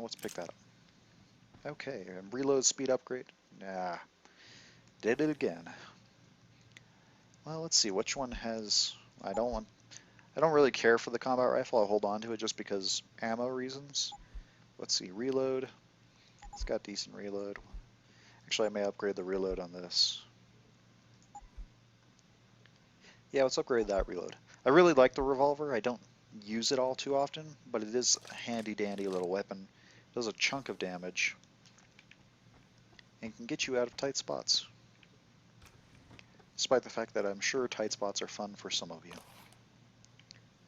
let's pick that up. Okay, and reload speed upgrade. Nah, did it again. Well, let's see which one has. I don't really care for the combat rifle. I'll hold on to it just because ammo reasons. Let's see, reload. It's got decent reload. Actually, I may upgrade the reload on this. Yeah, let's upgrade that reload. I really like the revolver. I don't use it all too often, but it is a handy dandy little weapon. It does a chunk of damage and can get you out of tight spots. Despite the fact that I'm sure tight spots are fun for some of you.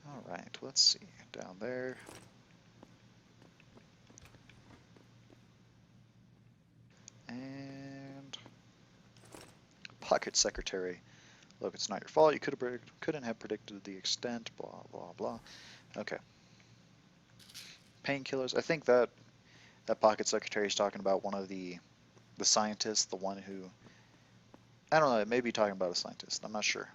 Alright, let's see. Down there. And pocket secretary. Look, it's not your fault. You couldn't have predicted the extent. Blah blah blah. Okay. Painkillers. I think that pocket secretary is talking about one of the scientists, the one who. I don't know. It may be talking about a scientist. I'm not sure.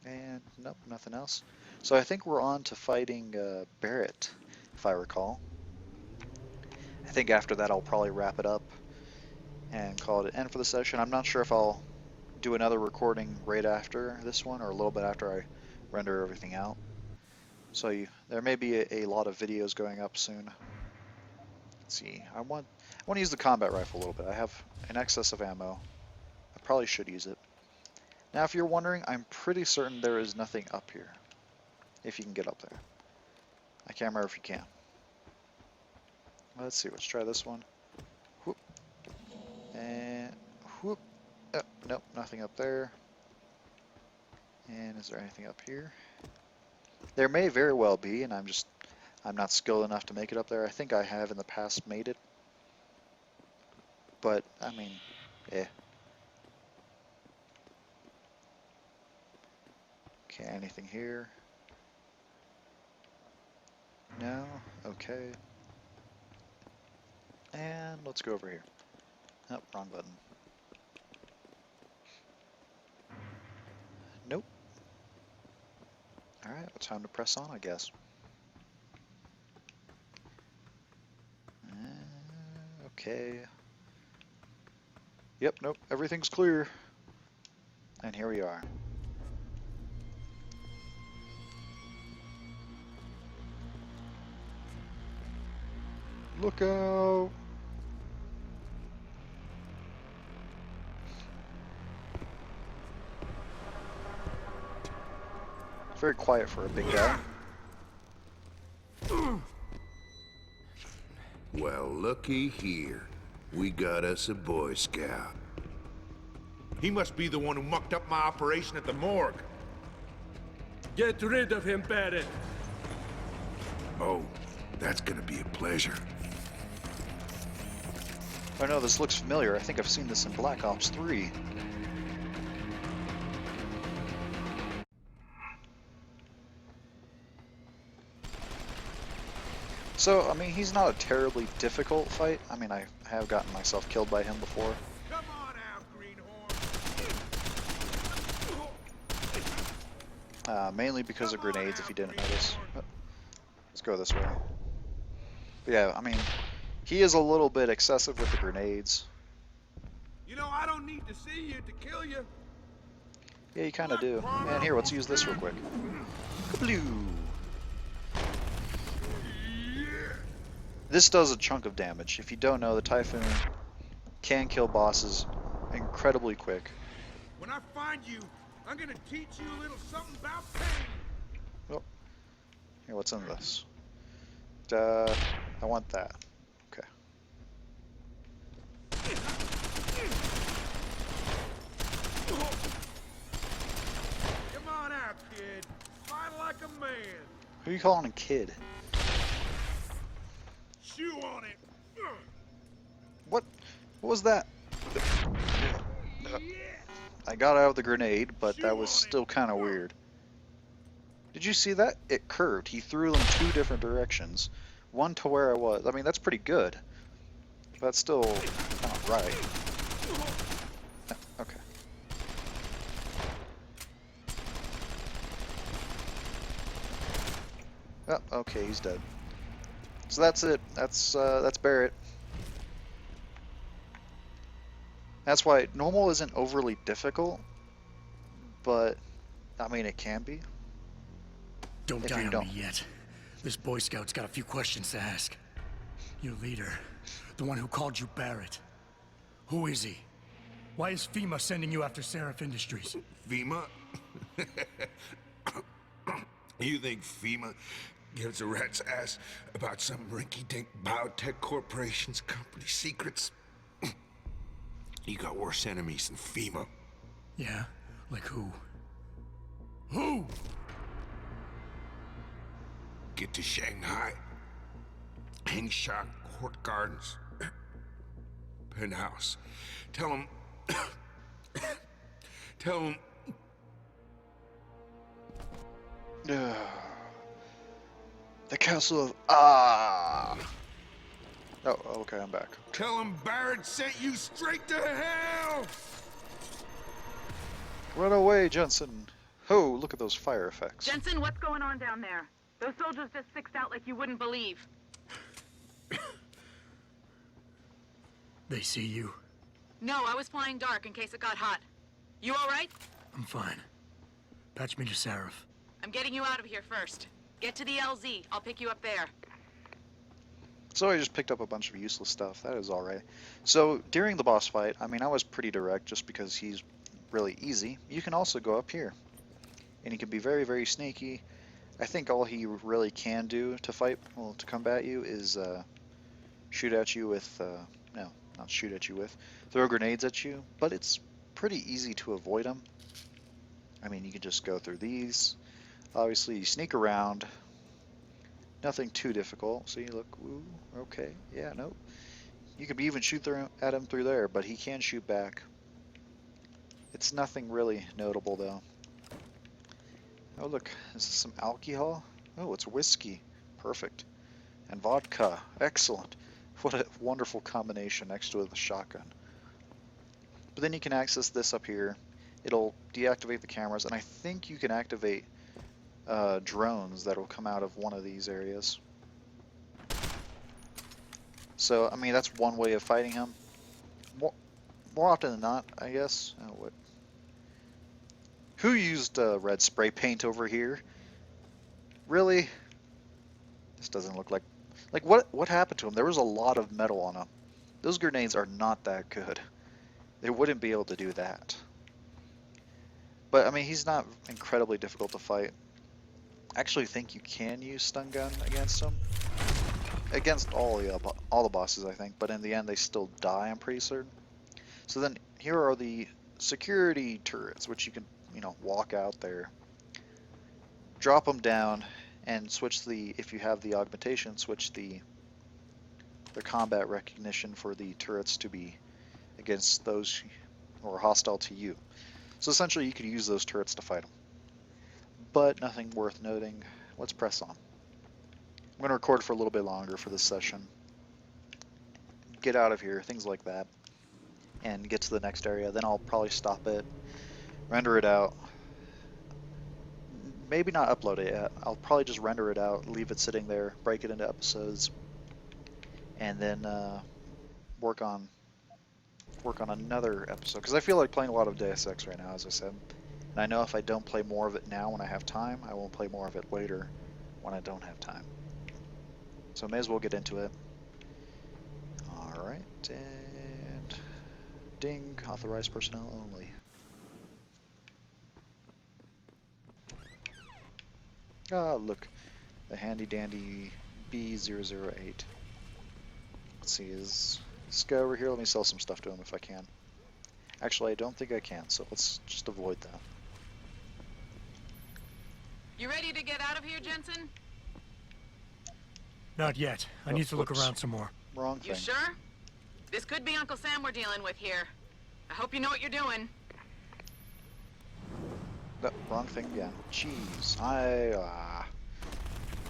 And nope, nothing else. So I think we're on to fighting Barrett, if I recall. I think after that I'll probably wrap it up and call it an end for the session. I'm not sure if I'll do another recording right after this one or a little bit after I render everything out. So there may be a lot of videos going up soon. Let's see. I want to use the combat rifle a little bit. I have an excess of ammo. I probably should use it. Now, if you're wondering, I'm pretty certain there is nothing up here. If you can get up there. I can't remember if you can. Let's see. Let's try this one. Whoop. And whoop. Oh, nope, nothing up there. And is there anything up here? There may very well be, and I'm not skilled enough to make it up there. I think I have in the past made it. But, I mean, eh. Okay, anything here? No? Okay. And let's go over here. Oh, wrong button. Nope. Alright, well, time to press on, I guess. Okay. Yep, nope, everything's clear. And here we are. Look out! It's very quiet for a big guy. Well, looky here. We got us a Boy Scout. He must be the one who mucked up my operation at the morgue. Get rid of him, Barrett. Oh, that's gonna be a pleasure. Oh no, this looks familiar. I think I've seen this in Black Ops 3. So, I mean, he's not a terribly difficult fight. I mean, I have gotten myself killed by him before. Come on out, Greenhorn. Mainly because of grenades, if you didn't notice. Let's go this way. But yeah, I mean, he is a little bit excessive with the grenades. You know, I don't need to see you to kill you. Yeah, you kind of do. And here, let's use this real quick. Kabloo! This does a chunk of damage. If you don't know, the Typhoon can kill bosses incredibly quick. When I find you, I'm gonna teach you a little something about pain. Oh. Here, what's in this? I want that. Okay. Come on out, kid. Fight like a man. Who are you calling a kid? Chew on it. What? What was that? I got out of the grenade, but that was still kind of weird. Did you see that? It curved. He threw them two different directions. One to where I was. I mean, that's pretty good. That's still not right. Okay. Oh, okay, he's dead. So that's it. That's Barrett. That's why normal isn't overly difficult, but I mean it can be Don't if die you on don't. me yet. This Boy Scout's got a few questions to ask. Your leader, the one who called you Barrett. Who is he? Why is FEMA sending you after Seraph Industries? FEMA? You think FEMA gives a rat's ass about some rinky-dink biotech corporation's company secrets? You got worse enemies than FEMA. Yeah? Like who? Who? Get to Shanghai. Hengsha Court Gardens. Penthouse. Tell him... Tell him... The Castle of Ah. Oh, okay, I'm back. Tell him Barrett sent you straight to hell! Run away, Jensen. Oh, look at those fire effects. Jensen, what's going on down there? Those soldiers just sixed out like you wouldn't believe. They see you. No, I was flying dark in case it got hot. You all right? I'm fine. Patch me to Seraph. I'm getting you out of here first. Get to the LZ. I'll pick you up there. So I just picked up a bunch of useless stuff. That is alright. So during the boss fight, I mean, I was pretty direct just because he's really easy. You can also go up here. And he can be very, very sneaky. I think all he really can do to fight, well, to combat you is shoot at you with, no, not shoot at you with, throw grenades at you. But it's pretty easy to avoid him. I mean, you can just go through these. Obviously, you sneak around. Nothing too difficult. See, look, ooh, okay, yeah, nope. You could even shoot at him through there, but he can shoot back. It's nothing really notable, though. Oh, look, this is some alcohol. Oh, it's whiskey. Perfect. And vodka. Excellent. What a wonderful combination next to the shotgun. But then you can access this up here. It'll deactivate the cameras, and I think you can activate drones that will come out of one of these areas. So, I mean, that's one way of fighting him. More often than not, I guess. Oh, what? Who used red spray paint over here? Really? This doesn't look like... Like, what happened to him? There was a lot of metal on him. Those grenades are not that good. They wouldn't be able to do that. But, I mean, he's not incredibly difficult to fight. I actually think you can use stun gun against him. Against all the bosses, I think. But in the end, they still die, I'm pretty certain. So then, here are the security turrets, which you can, you know, walk out there. Drop them down, and switch the, if you have the augmentation, switch the combat recognition for the turrets to be against those who are hostile to you. So essentially, you could use those turrets to fight them. But nothing worth noting. Let's press on. I'm going to record for a little bit longer for this session. Get out of here, things like that. And get to the next area. Then I'll probably stop it, render it out. Maybe not upload it yet. I'll probably just render it out, leave it sitting there, break it into episodes, and then work on another episode. Because I feel like playing a lot of Deus Ex right now, as I said. And I know if I don't play more of it now when I have time, I won't play more of it later when I don't have time. So I may as well get into it. Alright, and ding, authorized personnel only. Ah, look, the handy dandy B008. Let's see, let's go over here, let me sell some stuff to him if I can. Actually, I don't think I can, so let's just avoid that. You ready to get out of here, Jensen? Not yet. I need to look around some more. Wrong thing. You sure? This could be Uncle Sam we're dealing with here. I hope you know what you're doing. No, wrong thing again. Jeez,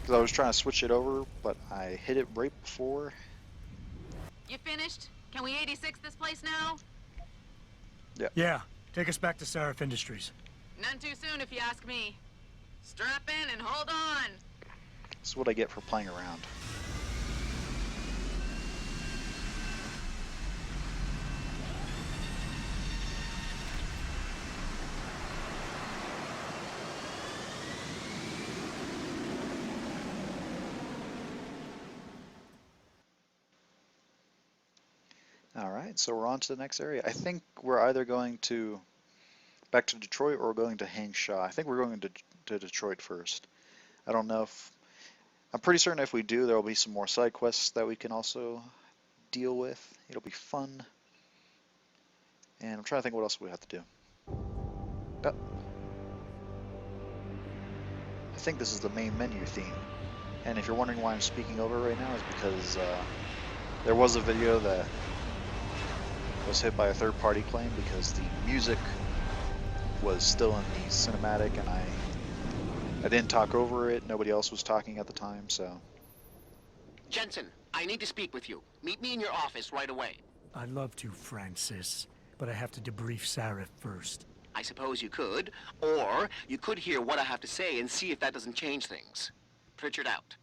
because I was trying to switch it over, but I hit it right before. You finished? Can we 86 this place now? Yeah, take us back to Seraph Industries. None too soon if you ask me. Strap in and hold on. This is what I get for playing around. All right, so we're on to the next area. I think we're either going to back to Detroit or we're going to Hangshaw. I think we're going to Detroit first. I don't know if I'm pretty certain if we do, there will be some more side quests that we can also deal with. It'll be fun. And I'm trying to think what else we have to do. Oh, I think this is the main menu theme. And if you're wondering why I'm speaking over right now, is because there was a video that was hit by a third-party claim because the music was still in the cinematic and I didn't talk over it. Nobody else was talking at the time, so. Jensen, I need to speak with you. Meet me in your office right away. I'd love to, Francis, but I have to debrief Sarif first. I suppose you could, or you could hear what I have to say and see if that doesn't change things. Pritchard out.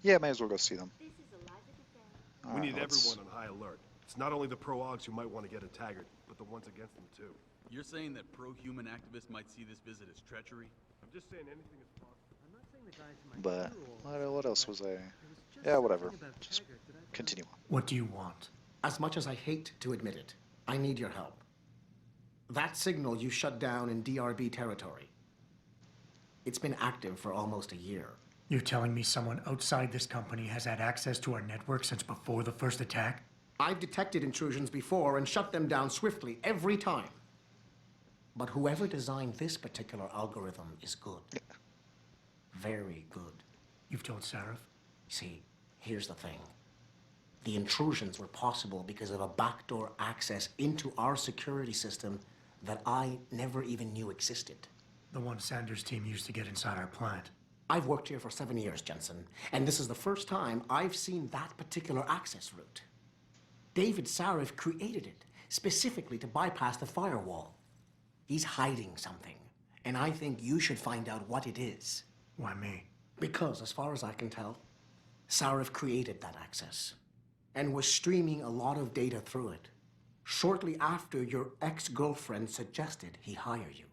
Yeah, may as well go see them. We Alright, need let's- everyone on high alert. It's not only the pro-augs who might want to get at Taggart, but the ones against them too. You're saying that pro-human activists might see this visit as treachery? I'm just saying anything is possible. But what else was I? Yeah, whatever. Just continue on. What do you want? As much as I hate to admit it, I need your help. That signal you shut down in DRB territory. It's been active for almost a year. You're telling me someone outside this company has had access to our network since before the first attack? I've detected intrusions before and shut them down swiftly every time. But whoever designed this particular algorithm is good. Very good. You've told Sarif? See, here's the thing. The intrusions were possible because of a backdoor access into our security system that I never even knew existed. The one Sanders' team used to get inside our plant. I've worked here for 7 years, Jensen, and this is the first time I've seen that particular access route. David Sarif created it specifically to bypass the firewall. He's hiding something, and I think you should find out what it is. Why me? Because, as far as I can tell, Sarif created that access and was streaming a lot of data through it shortly after your ex-girlfriend suggested he hire you.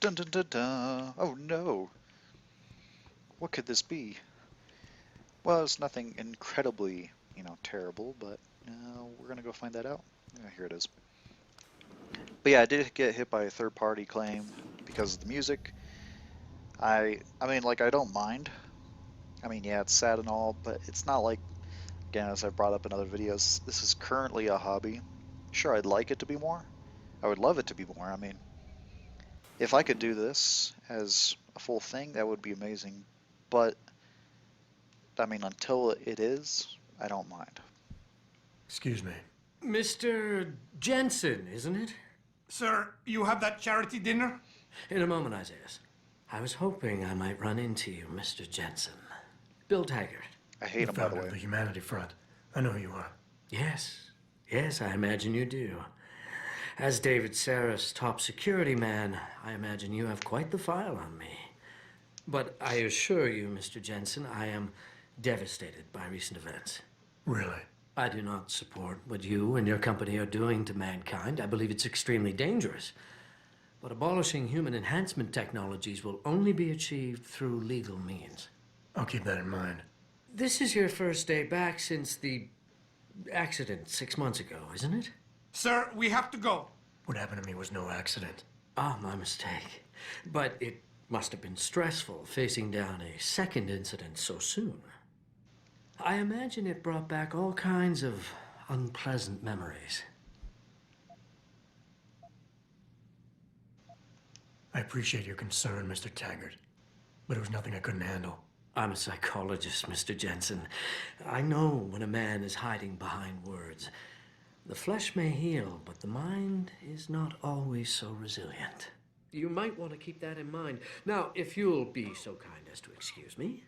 Dun dun dun dun. Oh no. What could this be? Well, it's nothing incredibly, terrible, but we're gonna go find that out. Here it is. But yeah, I did get hit by a third-party claim because of the music. I mean, like, I don't mind. I mean, yeah, it's sad and all, but it's not like, again, as I've brought up in other videos, this is currently a hobby. Sure, I'd like it to be more. I would love it to be more. I mean, if I could do this as a full thing, that would be amazing. But, I mean, until it is, I don't mind. Excuse me. Mr. Jensen, isn't it? Sir, you have that charity dinner? In a moment, Isaiah. I was hoping I might run into you, Mr. Jensen. Bill Taggart. I hate him, by the Founder way. of the Humanity Front. I know who you are. Yes, I imagine you do. As David Sarif's top security man, I imagine you have quite the file on me. But I assure you, Mr. Jensen, I am devastated by recent events. Really? I do not support what you and your company are doing to mankind. I believe it's extremely dangerous. But abolishing human enhancement technologies will only be achieved through legal means. I'll keep that in mind. This is your first day back since the accident 6 months ago, isn't it? Sir, we have to go. What happened to me was no accident. Ah, my mistake. But it must have been stressful facing down a second incident so soon. I imagine it brought back all kinds of unpleasant memories. I appreciate your concern, Mr. Taggart, but it was nothing I couldn't handle. I'm a psychologist, Mr. Jensen. I know when a man is hiding behind words. The flesh may heal, but the mind is not always so resilient. You might want to keep that in mind. Now, if you'll be so kind as to excuse me.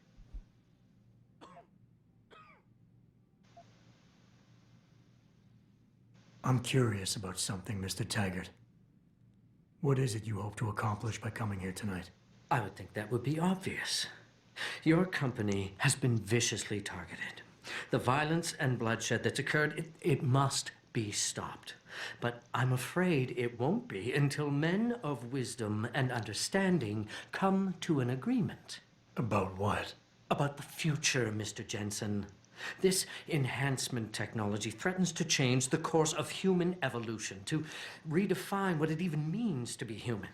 I'm curious about something, Mr. Taggart. What is it you hope to accomplish by coming here tonight? I would think that would be obvious. Your company has been viciously targeted. The violence and bloodshed that's occurred, it must be stopped. But I'm afraid it won't be until men of wisdom and understanding come to an agreement. About what? About the future, Mr. Jensen. This enhancement technology threatens to change the course of human evolution, to redefine what it even means to be human.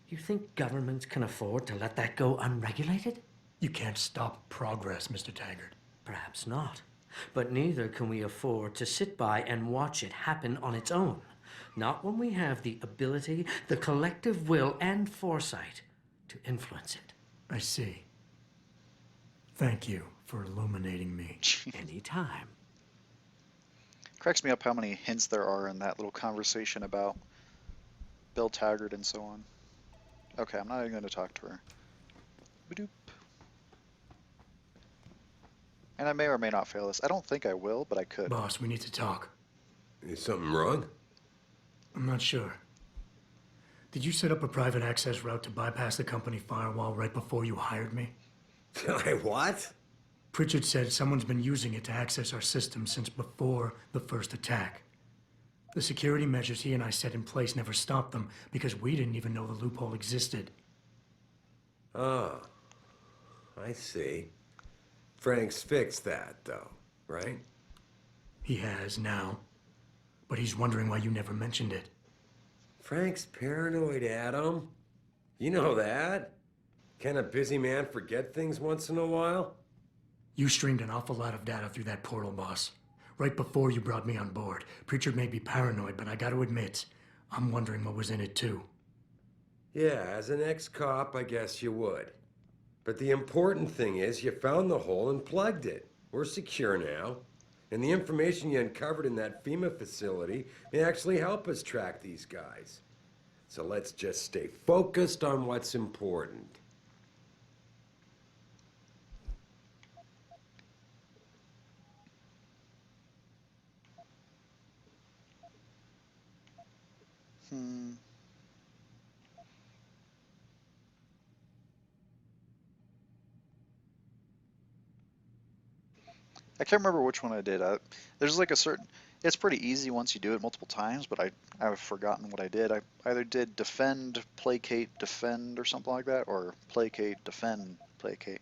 You think governments can afford to let that go unregulated? You can't stop progress, Mr. Taggart. Perhaps not. But neither can we afford to sit by and watch it happen on its own. Not when we have the ability, the collective will, and foresight to influence it. I see. Thank you for illuminating me. Anytime. Cracks me up how many hints there are in that little conversation about Bill Taggart and so on. Okay, I'm not even going to talk to her. Ba-doop. And I may or may not fail this. I don't think I will, but I could. Boss, we need to talk. Is something wrong? I'm not sure. Did you set up a private access route to bypass the company firewall right before you hired me? What? Pritchard said someone's been using it to access our system since before the first attack. The security measures he and I set in place never stopped them because we didn't even know the loophole existed. Oh, I see. Frank's fixed that, though, right? He has now, but he's wondering why you never mentioned it. Frank's paranoid, Adam. You know that. Can a busy man forget things once in a while? You streamed an awful lot of data through that portal, boss. Right before you brought me on board. Pritchard may be paranoid, but I gotta admit, I'm wondering what was in it too. Yeah, as an ex-cop, I guess you would. But the important thing is you found the hole and plugged it. We're secure now. And the information you uncovered in that FEMA facility may actually help us track these guys. So let's just stay focused on what's important. I can't remember which one I did. There's like a certain... It's pretty easy once you do it multiple times, but I've forgotten what I did. I either did defend, placate, defend, or something like that, or placate, defend, placate.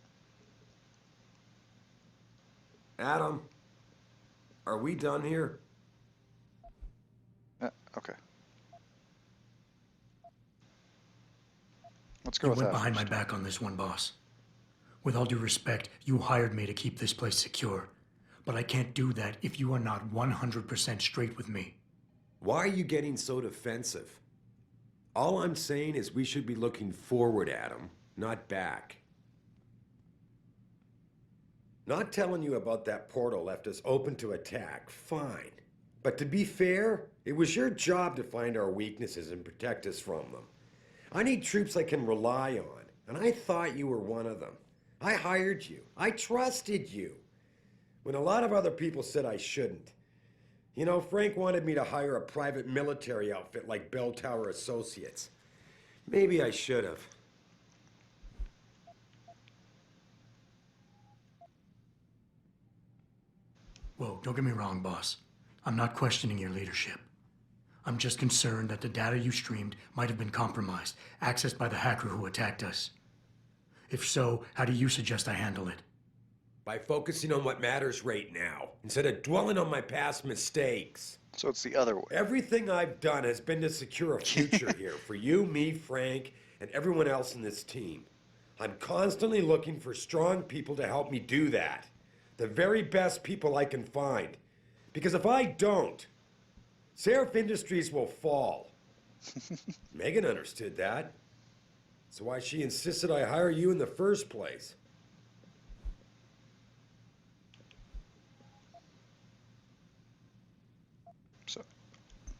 Adam, are we done here? Okay. Let's go You with went that behind my first. back on this one, boss. With all due respect, you hired me to keep this place secure. But I can't do that if you are not 100% straight with me. Why are you getting so defensive? All I'm saying is we should be looking forward, Adam, not back. Not telling you about that portal left us open to attack, fine. But to be fair, it was your job to find our weaknesses and protect us from them. I need troops I can rely on, and I thought you were one of them. I hired you. I trusted you. When a lot of other people said I shouldn't. You know, Frank wanted me to hire a private military outfit like Bell Tower Associates. Maybe I should have. Whoa, don't get me wrong, boss. I'm not questioning your leadership. I'm just concerned that the data you streamed might have been compromised, accessed by the hacker who attacked us. If so, how do you suggest I handle it? By focusing on what matters right now, instead of dwelling on my past mistakes. So it's the other way. Everything I've done has been to secure a future here for you, me, Frank, and everyone else in this team. I'm constantly looking for strong people to help me do that. The very best people I can find. Because if I don't, Seraph Industries will fall. Megan understood that. That's why she insisted I hire you in the first place. So,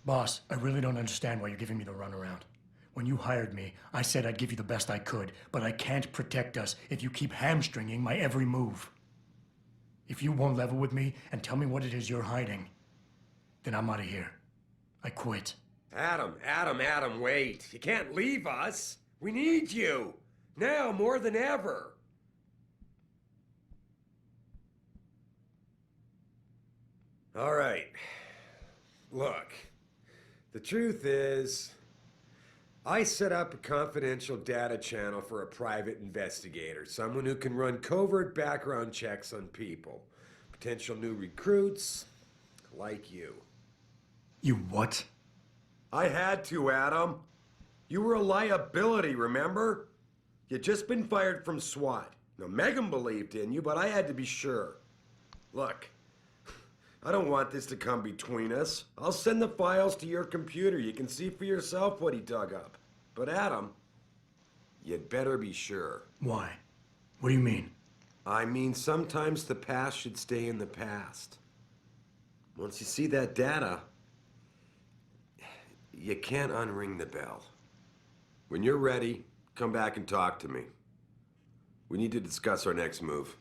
Boss, I really don't understand why you're giving me the runaround. When you hired me, I said I'd give you the best I could, but I can't protect us if you keep hamstringing my every move. If you won't level with me and tell me what it is you're hiding, then I'm out of here. I quit. Adam, wait. You can't leave us. We need you. Now more than ever. All right. Look, the truth is, I set up a confidential data channel for a private investigator, someone who can run covert background checks on people. potential new recruits, like you. You what? I had to, Adam. You were a liability, remember? You'd just been fired from SWAT. Now, Megan believed in you, but I had to be sure. Look, I don't want this to come between us. I'll send the files to your computer. You can see for yourself what he dug up. But Adam, you'd better be sure. Why? What do you mean? I mean, sometimes the past should stay in the past. Once you see that data, you can't unring the bell. When you're ready, come back and talk to me. We need to discuss our next move.